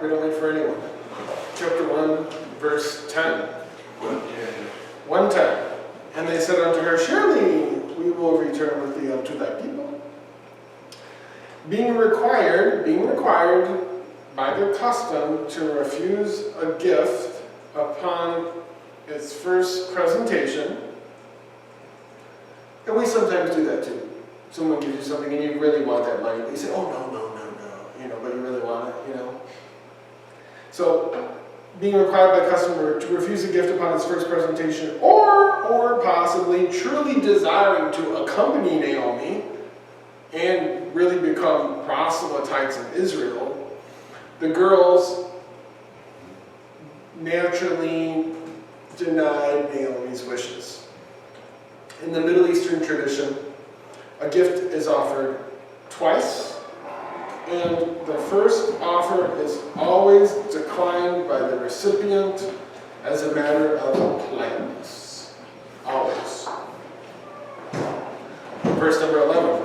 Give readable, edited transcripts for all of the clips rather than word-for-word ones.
We don't wait for anyone. Chapter 1, verse 10. 1:10. And they said unto her, surely we will return with thee unto thy people. Being required by their custom to refuse a gift upon its first presentation. And we sometimes do that too. Someone gives you something and you really want that money, but you say, oh no, but you really want it, So, being required by customer to refuse a gift upon its first presentation, or possibly truly desiring to accompany Naomi and really become proselytes in Israel, the girls naturally denied Naomi's wishes. In the Middle Eastern tradition, a gift is offered twice, and the first offer is always declined by the recipient as a matter of politeness. Always. Verse number 11.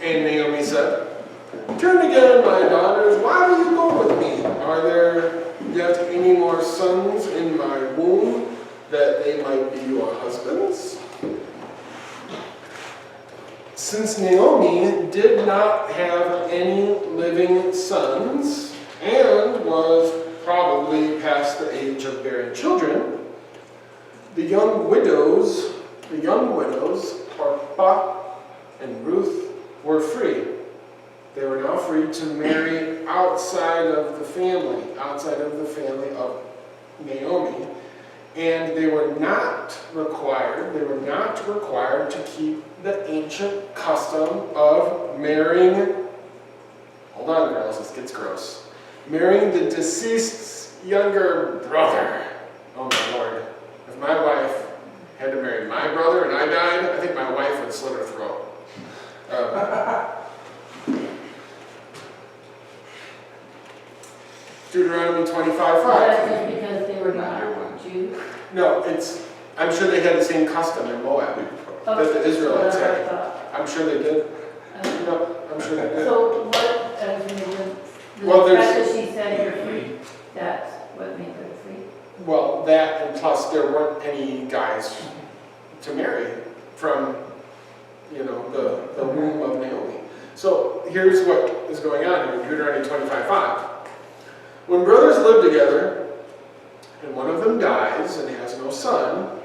And Naomi said, turn again, my daughters, why will you go with me? Are there yet any more sons in my womb, that they might be your husbands? Since Naomi did not have any living sons, and was probably past the age of bearing children, the young widows, Orpah and Ruth, were free. They were now free to marry outside of the family of Naomi. And they were not required to keep the ancient custom of marrying, hold on girls, this gets gross, marrying the deceased's younger brother. Oh my Lord. If my wife had to marry my brother and I died, I think my wife would slit her throat. Deuteronomy 25:5. That's just because they were not Jews? No, I'm sure they had the same custom in Moab that the Israelites had. I'm sure they did. No, I'm sure they did. So what, the fact that she said you're free, that's what made her free? Well, that, and plus there weren't any guys to marry from, the womb of Naomi. So here's what is going on here in Deuteronomy 25:5. When brothers live together, and one of them dies and has no son,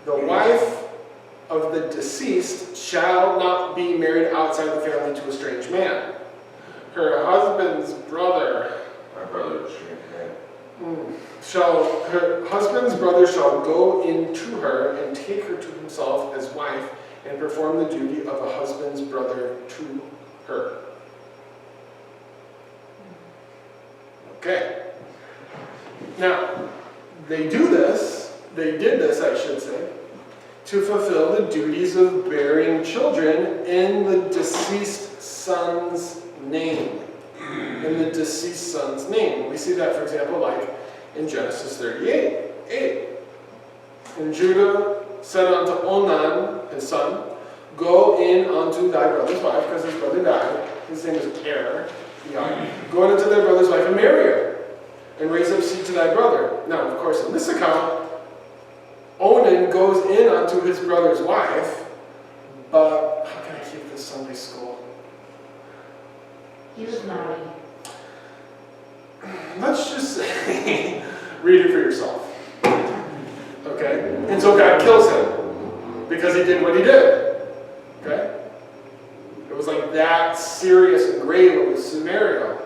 the wife of the deceased shall not be married outside the family to a strange man. Her husband's brother shall go in to her and take her to himself as wife and perform the duty of a husband's brother to her. Okay. Now, they did this, I should say, to fulfill the duties of bearing children in the deceased son's name. We see that, for example, like in Genesis 38:8. And Judah said unto Onan, his son, go in unto thy brother's wife, because his brother died. His name is Er. Go into thy brother's wife and marry her, and raise up seed to thy brother. Now, of course, in this account, Onan goes in unto his brother's wife, but how can I keep this Sunday school? He was naughty. Let's just say, read it for yourself. Okay? And so God kills him because he did what he did. Okay? It was like that serious and grave of a scenario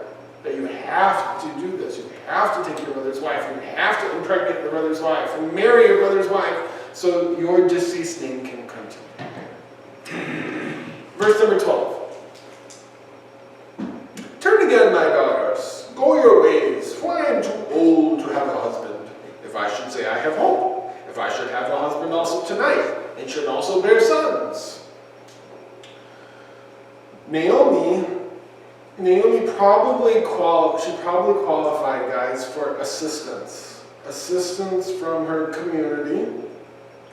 that you have to do this. You have to take your brother's wife. You have to impregnate your brother's wife and marry your brother's wife so your deceased name can continue. Verse number 12. Turn again, my daughters. Go your ways, for I am too old to have a husband. If I should say I have hope, if I should have a husband also tonight, and should also bear sons. Naomi probably qualified, guys, for assistance from her community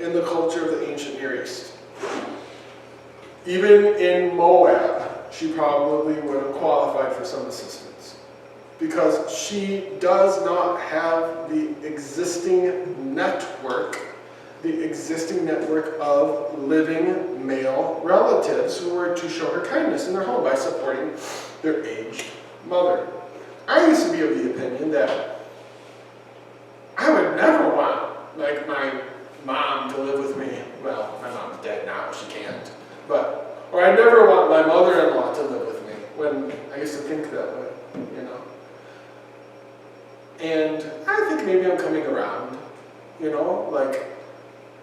in the culture of the ancient Near East. Even in Moab, she probably would have qualified for some assistance. because she does not have the existing network of living male relatives who were to show her kindness in their home by supporting their aged mother. I used to be of the opinion that I would never want, like, my mom to live with me. Well, my mom's dead now, she can't. Or I never want my mother-in-law to live with me, when I used to think that way, you know. And I think maybe I'm coming around, you know, like,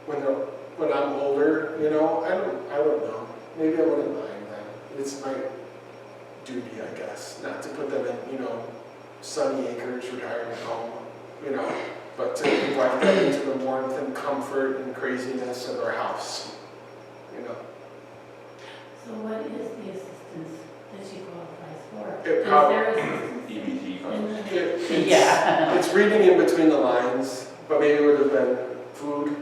when I'm older, you know, I don't know. Maybe I wouldn't mind that. It's my duty, I guess, not to put them in, you know, Sunny Acres retirement home, you know, but to invite them into the warmth and comfort and craziness of our house, you know. So what is the assistance that she qualifies for? It Is probably- there assistance? EBT funds. Yeah. It's reading in between the lines, but maybe it would have been food,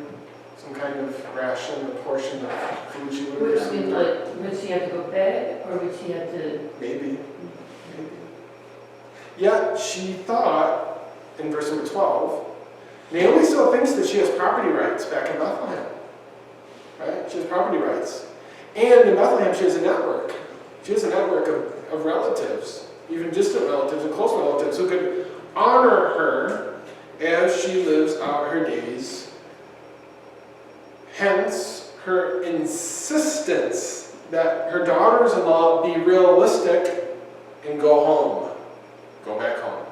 some kind of ration, a portion of food she would Would, have I mean, received. like, would she have to go beg, or would she have to? Maybe. Yet she thought, in verse number 12, Naomi still thinks that she has property rights back in Bethlehem. Right? She has property rights. And in Bethlehem, she has a network. She has a network of relatives, even distant relatives and close relatives, who could honor her as she lives out her days. Hence, her insistence that her daughters-in-law be realistic and go home. Go back home.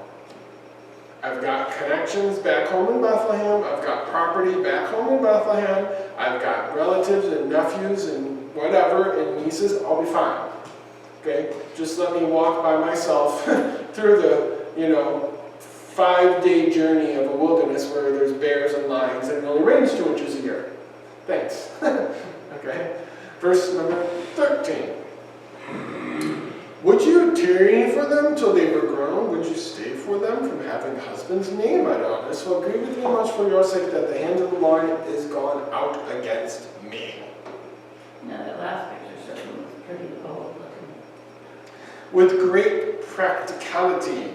I've got connections back home in Bethlehem. I've got property back home in Bethlehem. I've got relatives and nephews and whatever and nieces. I'll be fine. Okay? Just let me walk by myself through the, 5-day journey of a wilderness where there's bears and lions and it only rains 2 inches a year. Thanks. Okay? Verse number 13. Would you tarry for them till they were grown? Would you stay for them from having husbands? Nay, my daughter, so agree with me much for your sake that the hand of the Lord is gone out against me. No, that last picture showed him was pretty old looking. With great practicality,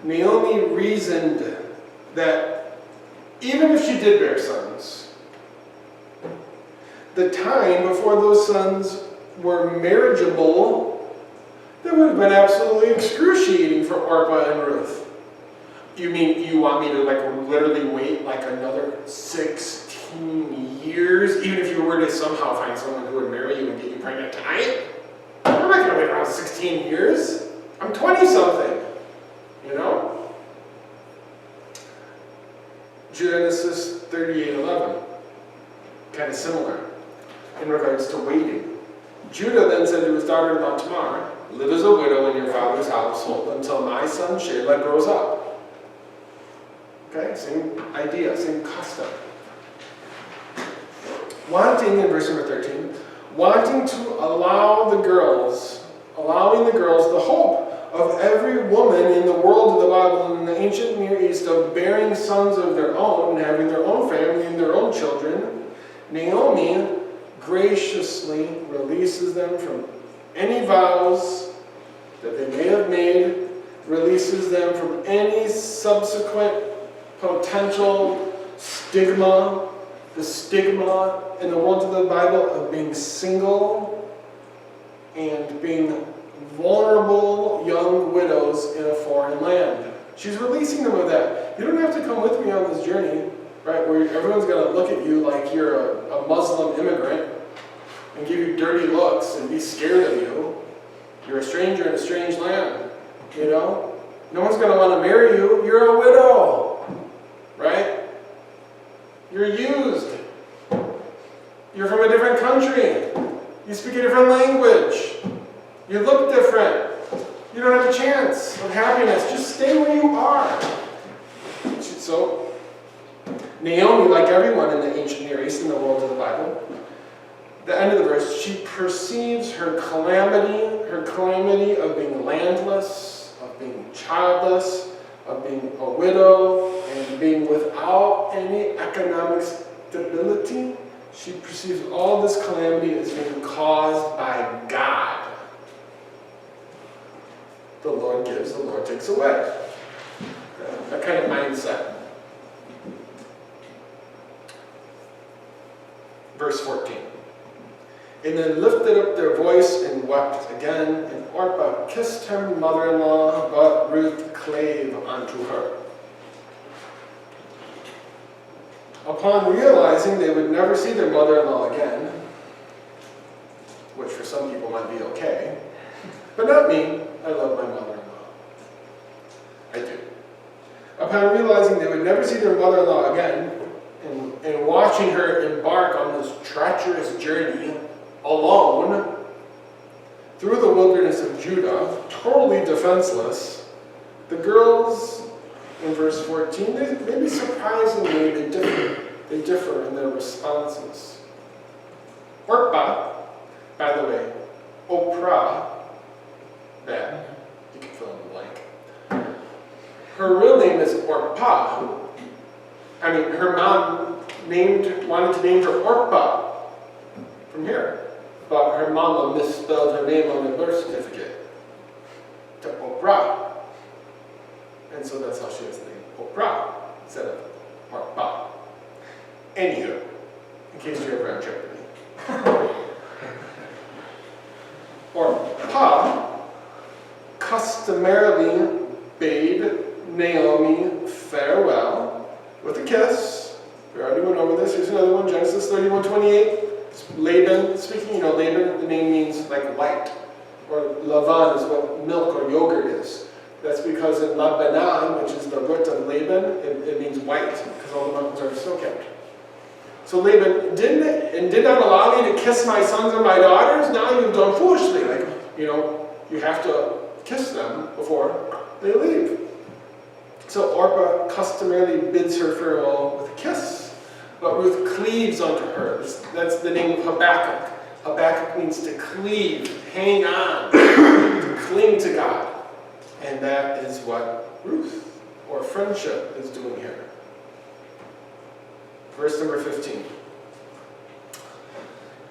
Naomi reasoned that even if she did bear sons, the time before those sons were marriageable, that would have been absolutely excruciating for Orpah and Ruth. You mean you want me to literally wait another 16 years, even if you were to somehow find someone who would marry you and get you pregnant tonight? I'm not going to wait around 16 years. I'm 20-something, you know? Genesis 38:11, kind of similar in regards to waiting. Judah then said to his daughter-in-law Tamar, live as a widow in your father's household until my son Shelah grows up. Okay, same idea, same custom. Wanting, in verse number 13, wanting to allowing the girls the hope of every woman in the world of the Bible in the ancient Near East of bearing sons of their own and having their own family and their own children, Naomi graciously releases them from any vows that they may have made, releases them from any subsequent potential stigma, the stigma in the world of the Bible of being single and being vulnerable young widows in a foreign land. She's releasing them of that. You don't have to come with me on this journey, right, where everyone's going to look at you like you're a Muslim immigrant and give you dirty looks and be scared of you. You're a stranger in a strange land, you know? No one's going to want to marry you. You're a widow, right? You're used. You're from a different country. You speak a different language. You look different. You don't have a chance of happiness. Just stay where you are. So, Naomi, like everyone in the ancient Near East in the world of the Bible, the end of the verse, she perceives her calamity of being landless, of being childless, of being a widow, and being without any economic stability. She perceives all this calamity as being caused by God. The Lord gives, the Lord takes away. That kind of mindset. Verse 14. And they lifted up their voice and wept again, and Orpah kissed her mother-in-law, but Ruth clave unto her. Upon realizing they would never see their mother-in-law again, which for some people might be okay, but not me. I love my mother-in-law. I do. Upon realizing they would never see their mother-in-law again, and watching her embark on this treacherous journey alone through the wilderness of Judah, totally defenseless, the girls in verse 14, maybe surprisingly, they differ in their responses. Orpah, by the way, Oprah, bad, you can fill in the blank. Her real name is Orpah. Her mom wanted to name her Orpah from here, but her mama misspelled her name on the birth certificate to Oprah. And so that's how she has the name Oprah instead of Orpah. Anywho, in case you're ever on Jeopardy. Orpah customarily bade Naomi farewell with a kiss. We already went over this. Here's another one, Genesis 31:28. Laban speaking, Laban, the name means like white. Or Lavan is what milk or yogurt is. That's because in Labanan, which is the root of Laban, it means white, because all the mountains are snow-capped. So Laban did not allow me to kiss my sons and my daughters. Now you've done foolishly. You have to kiss them before they leave. So Orpah customarily bids her farewell with a kiss, but Ruth cleaves unto her. That's the name of Habakkuk. Habakkuk means to cleave, hang on, to cling to God. And that is what Ruth, or friendship, is doing here. Verse number 15.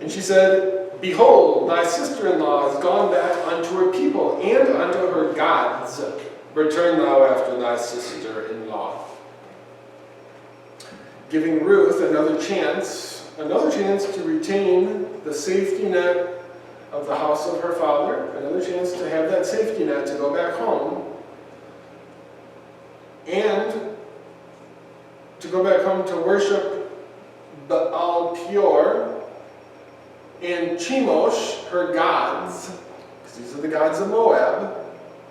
And she said, Behold, thy sister-in-law is gone back unto her people and unto her gods. Return thou after thy sister-in-law. Giving Ruth another chance to retain the safety net of the house of her father, another chance to have that safety net to go back home, and to go back home to worship Baal Peor and Chemosh, her gods, because these are the gods of Moab.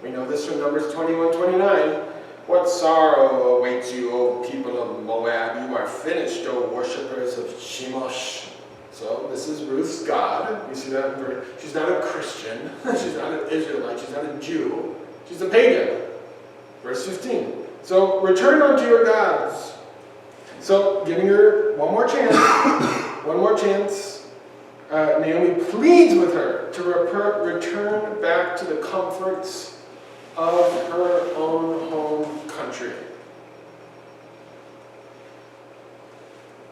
We know this from Numbers 21:29. What sorrow awaits you, O people of Moab? You are finished, O worshippers of Chemosh. So this is Ruth's God. You see that? She's not a Christian. She's not an Israelite. She's not a Jew. She's a pagan. Verse 15. So return unto your gods. So giving her one more chance. One more chance. Naomi pleads with her to return back to the comforts of her own home country.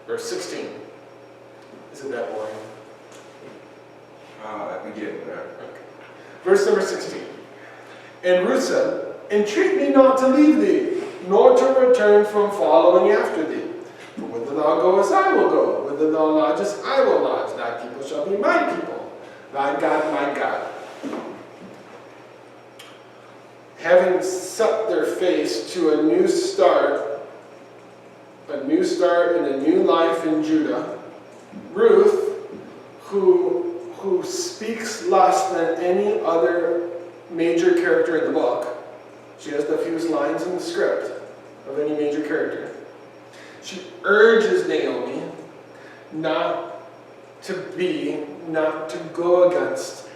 Verse 16. Isn't that boring? We get there. Okay. Verse number 16. And Ruth said, Entreat me not to leave thee, nor to return from following after thee. For whither thou goest, I will go. Whither thou lodgest, I will lodge. Thy people shall be my people. Thy God, my God. Having set their face to a new start and a new life in Judah, Ruth, who speaks less than any other major character in the book, she has the fewest lines in the script of any major character, she urges Naomi not to go against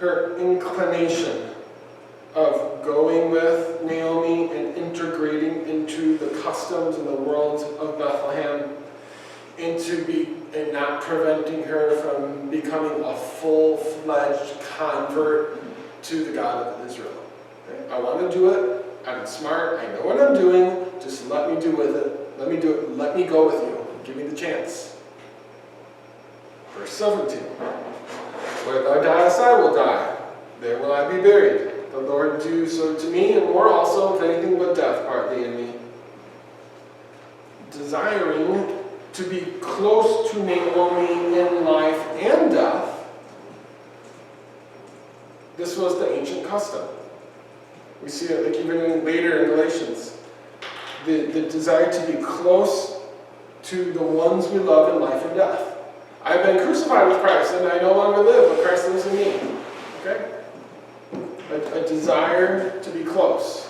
her inclination of going with Naomi and integrating into the customs and the world of Bethlehem, and not preventing her from becoming a full-fledged convert to the God of Israel. Okay? I want to do it. I'm smart. I know what I'm doing. Just let me do with it. Let me do it. Let me go with you. Give me the chance. Verse 17. Where thou diest, I will die. There will I be buried. The Lord do so to me, and more also, if anything but death part thee in me. Desiring to be close to Naomi in life and death, this was the ancient custom. We see it like even later in Galatians. The desire to be close to the ones we love in life and death. I've been crucified with Christ, and I no longer live, but Christ lives in me. Okay? A desire to be close.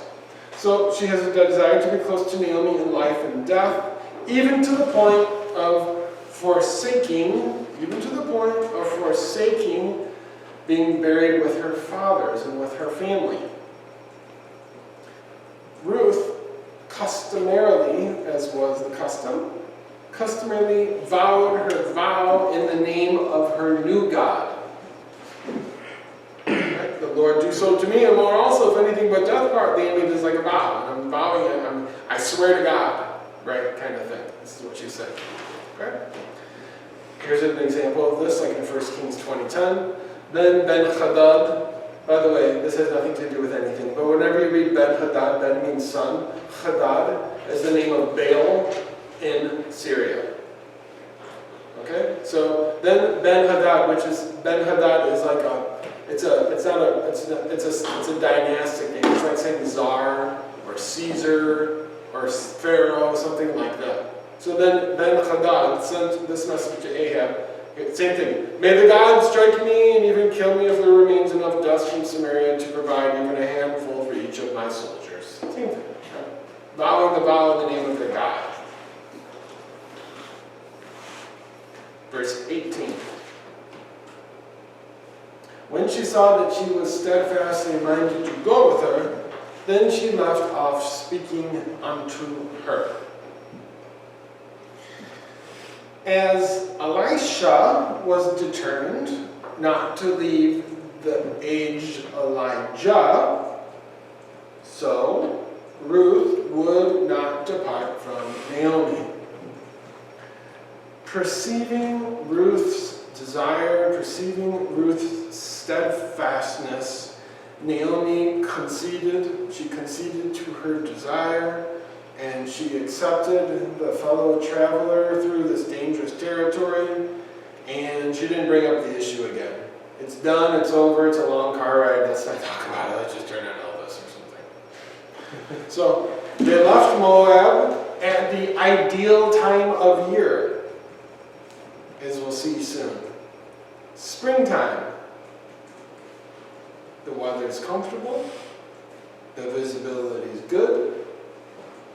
So she has a desire to be close to Naomi in life and death, even to the point of forsaking, being buried with her fathers and with her family. Ruth, customarily, as was the custom, vowed her vow in the name of her new God. Right? The Lord do so to me, and more also, if anything but death part thee in me. Is like a vow. And I'm vowing, I swear to God, right, kind of thing. This is what she said. Okay? Here's an example of this, like in 1 Kings 20:10. Then Ben-Hadad, by the way, this has nothing to do with anything, but whenever you read Ben-Hadad, Ben means son. Hadad is the name of Baal in Syria. Okay? So then Ben-Hadad, Ben-Hadad is like it's a dynastic name. It's like saying Tsar or Caesar or Pharaoh, something like that. So then Ben-Hadad sent this message to Ahab. Same thing. May the gods strike me and even kill me if there remains enough dust from Samaria to provide even a handful for each of my soldiers. Same thing. Right? Vowing the vow in the name of their God. Verse 18. When she saw that she was steadfastly minded to go with her, then she left off speaking unto her. As Elisha was determined not to leave the aged Elijah, so Ruth would not depart from Naomi. Perceiving Ruth's desire, perceiving Ruth's steadfastness, Naomi conceded. She conceded to her desire, and she accepted the fellow traveler through this dangerous territory, and she didn't bring up the issue again. It's done, it's over, it's a long car ride, let's not talk about it, let's just turn on Elvis or something. So, they left Moab at the ideal time of year, as we'll see soon. Springtime. The weather is comfortable, the visibility is good,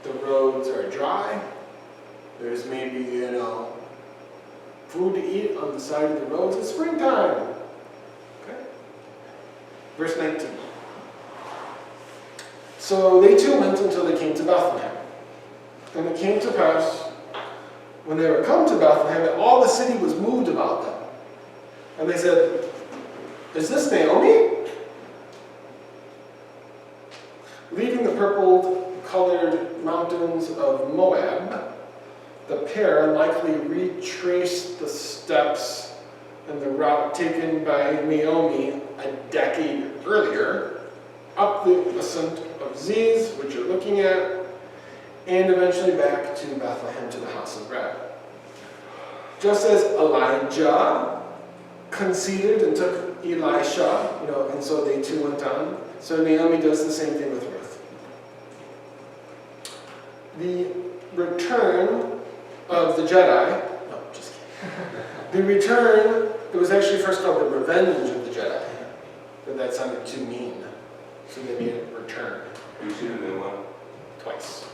the roads are dry, there's maybe, food to eat on the side of the roads. It's springtime. Okay? Verse 19. So they too went until they came to Bethlehem. And it came to pass, when they were come to Bethlehem, that all the city was moved about them. And they said, "Is this Naomi?" Leaving the purple-colored mountains of Moab, the pair likely retraced the steps and the route taken by Naomi a decade earlier, up the ascent of Ziz, which you're looking at, and eventually back to Bethlehem to the house of bread. Just as Elijah conceded and took Elisha, and so they too went on, so Naomi does the same thing with Ruth. The return of the Jedi, no, just kidding. The return, it was actually first called the revenge of the Jedi, but that sounded too mean, so they made it return. You see the new one? Twice.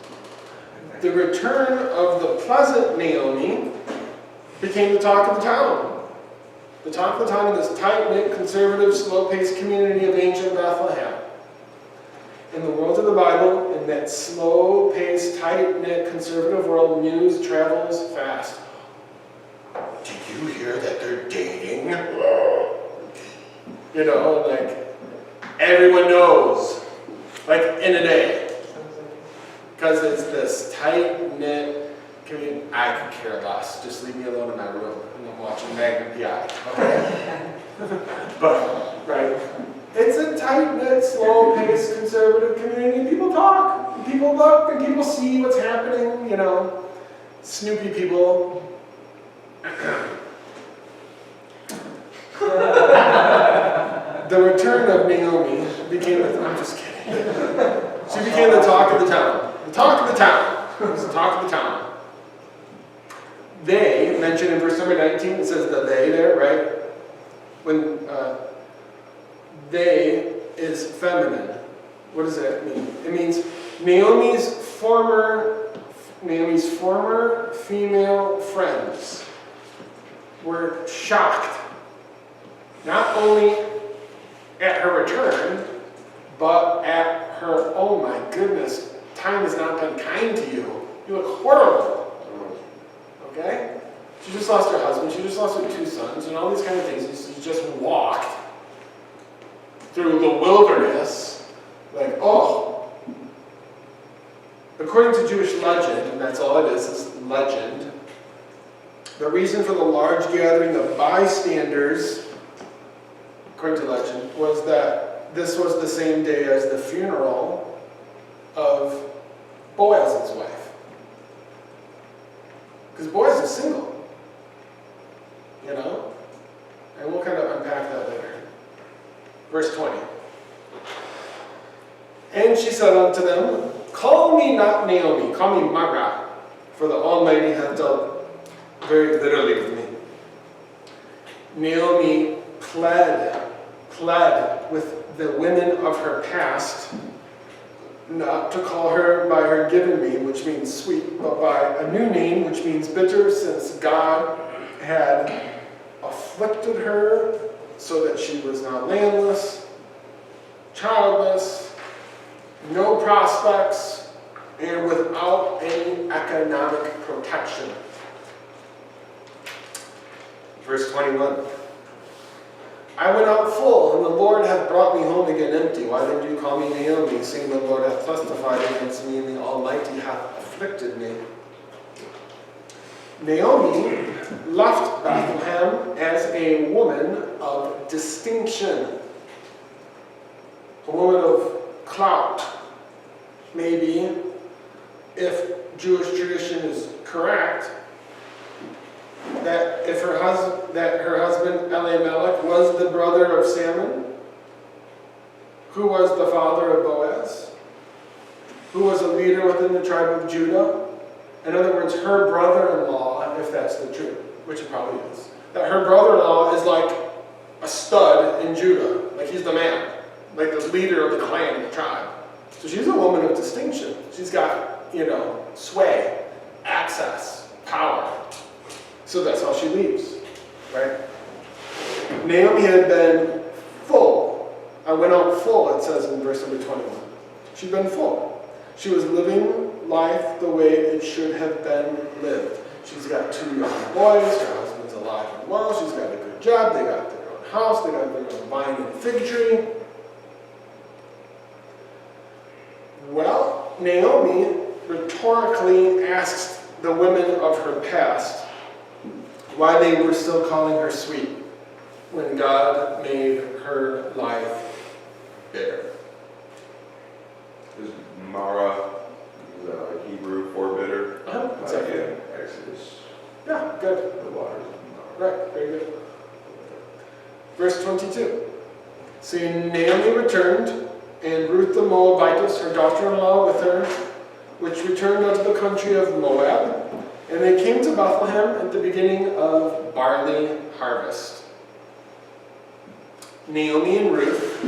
The return of the pleasant Naomi became the talk of the town. The talk of the town in this tight-knit, conservative, slow-paced community of ancient Bethlehem. In the world of the Bible, in that slow-paced, tight-knit, conservative world, news travels fast. Did you hear that they're dating? Everyone knows. In a day. Because it's this tight-knit community. I could care less. Just leave me alone in my room. And I'm watching Magnum PI. Okay? But, right? It's a tight-knit, slow-paced, conservative community. People talk, and people look, and people see what's happening, you know. Snoopy people. The return of Naomi became I'm just kidding. She became the talk of the town. The talk of the town. It was the talk of the town. They, mentioned in verse number 19, it says the they there, right? When they is feminine. What does that mean? It means Naomi's former female friends were shocked, not only at her return, but at her, oh my goodness, time has not been kind to you. You look horrible. Okay? She just lost her husband, she just lost her 2 sons, and all these kind of things. She just walked through the wilderness, like, oh. According to Jewish legend, and that's all it is legend, the reason for the large gathering of bystanders, according to legend, was that this was the same day as the funeral of Boaz's wife. Because Boaz is single, you know? And we'll kind of unpack that later. Verse 20. And she said unto them, call me not Naomi, call me Mara, for the Almighty hath dealt very bitterly with me. Naomi pled with the women of her past, not to call her by her given name, which means sweet, but by a new name, which means bitter, since God had afflicted her so that she was now landless, childless, no prospects, and without any economic protection. Verse 21. I went out full, and the Lord hath brought me home again empty. Why then do you call me Naomi, seeing the Lord hath testified against me, and the Almighty hath afflicted me? Naomi left Bethlehem as a woman of distinction, a woman of clout. Maybe, if Jewish tradition is correct, that her husband Elimelech was the brother of Salmon, who was the father of Boaz, who was a leader within the tribe of Judah. In other words, her brother-in-law, if that's the truth, which it probably is, that her brother-in-law is like a stud in Judah, like he's the man, like the leader of the clan, the tribe. So she's a woman of distinction. She's got, sway, access, power. So that's how she leaves, right? Naomi had been full. I went out full, it says in verse number 21. She'd been full. She was living life the way it should have been lived. She's got 2 young boys, her husband's alive and well, she's got a good job, they got their own house, they got their own vine and fig tree. Well, Naomi rhetorically asks the women of her past why they were still calling her sweet when God made her life bitter. Is Mara Hebrew for bitter? Exactly. In Exodus. Yeah, good. The waters of Mara. Right, very good. Verse 22. So Naomi returned, and Ruth the Moabitess, her daughter-in-law, with her, which returned unto the country of Moab. And they came to Bethlehem at the beginning of barley harvest. Naomi and Ruth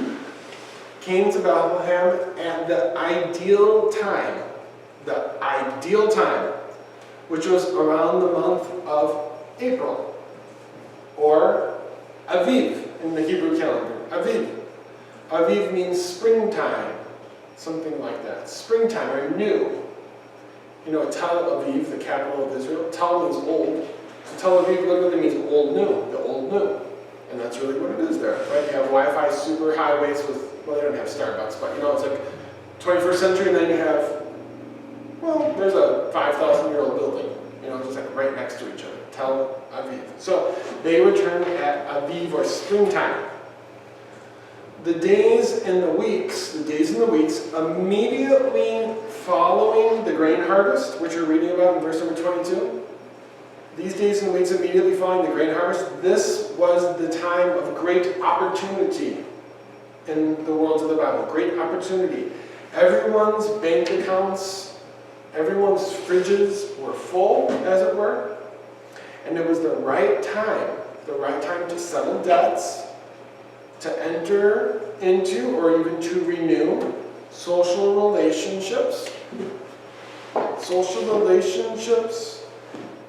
came to Bethlehem at the ideal time, which was around the month of April, or Aviv in the Hebrew calendar. Aviv. Aviv means springtime, something like that. Springtime, or new. Tel Aviv, the capital of Israel, Tel means old. So Tel Aviv literally means old new, the old new. And that's really what it is there, right? You have Wi-Fi super highways with, well, they don't have Starbucks, but it's like 21st century, and then you have, there's a 5,000-year-old building, just like right next to each other, Tel Aviv. So they return at Aviv, or springtime. the days and the weeks immediately following the grain harvest, which you're reading about in verse number 22, these days and weeks immediately following the grain harvest, this was the time of great opportunity in the worlds of the Bible. Great opportunity. Everyone's bank accounts, everyone's fridges were full, as it were, and it was the right time to settle debts, to enter into or even to renew social relationships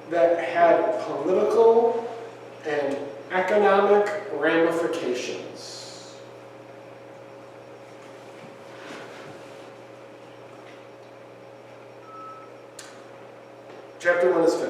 that had political and economic ramifications. Chapter 1 is finished.